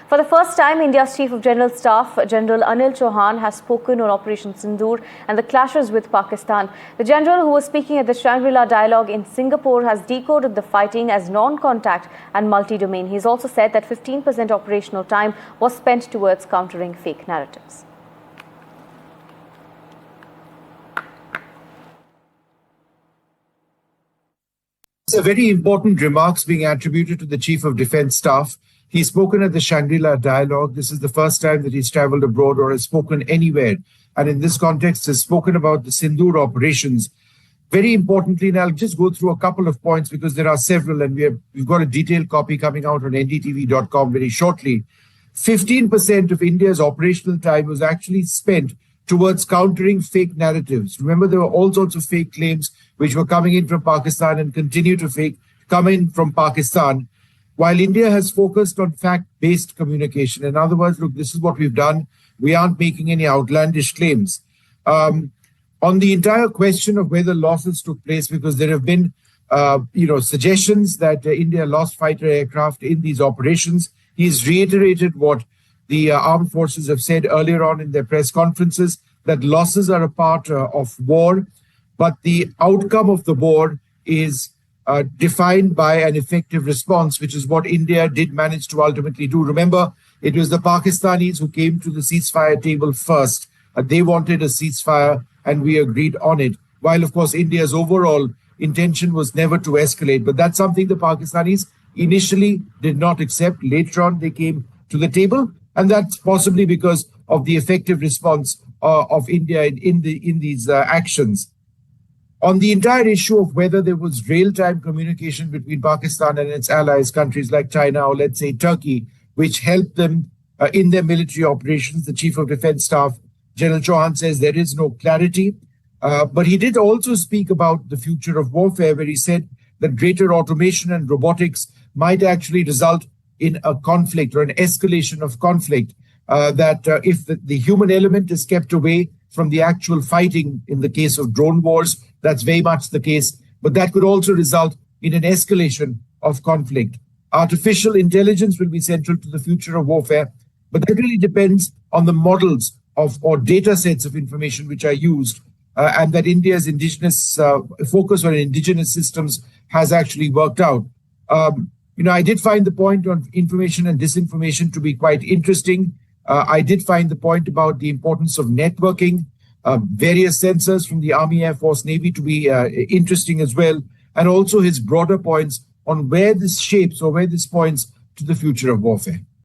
For the first time, India's Chief of General Staff, General Anil Chauhan, has spoken on Operation Sindoor and the clashes with Pakistan. The general, who was speaking at the Shangri-La dialogue in Singapore, has decoded the fighting as non-contact and multi-domain. He's also said that 15% operational time was spent towards countering fake narratives. It's a very important remarks being attributed to the Chief of Defence Staff. He's spoken at the Shangri-La dialogue. This is the first time that he's travelled abroad or has spoken anywhere. And in this context, has spoken about the Sindoor operations. Very importantly, and I'll just go through a couple of points because there are several, and we've got a detailed copy coming out on NDTV.com very shortly. 15% of India's operational time was actually spent towards countering fake narratives. Remember, there were all sorts of fake claims which were coming in from Pakistan and continue to come in from Pakistan, while India has focused on fact-based communication. In other words, look, this is what we've done. We aren't making any outlandish claims. On the entire question of whether losses took place, because there have been suggestions that India lost fighter aircraft in these operations, he's reiterated what the armed forces have said earlier on in their press conferences, that losses are a part of war, but the outcome of the war is defined by an effective response, which is what India did manage to ultimately do. Remember, it was the Pakistanis who came to the ceasefire table first. They wanted a ceasefire and we agreed on it. While, of course, India's overall intention was never to escalate. But that's something the Pakistanis initially did not accept. Later on, they came to the table. And that's possibly because of the effective response of India in these actions. On the entire issue of whether there was real-time communication between Pakistan and its allies, countries like China or let's say Turkey, which helped them in their military operations, the Chief of Defence Staff, General Chauhan, says there is no clarity. But he did also speak about the future of warfare, where he said that greater automation and robotics might actually result in a conflict or an escalation of conflict, that if the human element is kept away from the actual fighting in the case of drone wars, that's very much the case. But that could also result in an escalation of conflict. Artificial intelligence will be central to the future of warfare, but that really depends on the models or data sets of information which are used, and that India's indigenous focus on indigenous systems has actually worked out. I did find the point on information and disinformation to be quite interesting. I did find the point about the importance of networking, various sensors from the Army, Air Force, Navy to be interesting as well. And also his broader points on where this shapes or where this points to the future of warfare.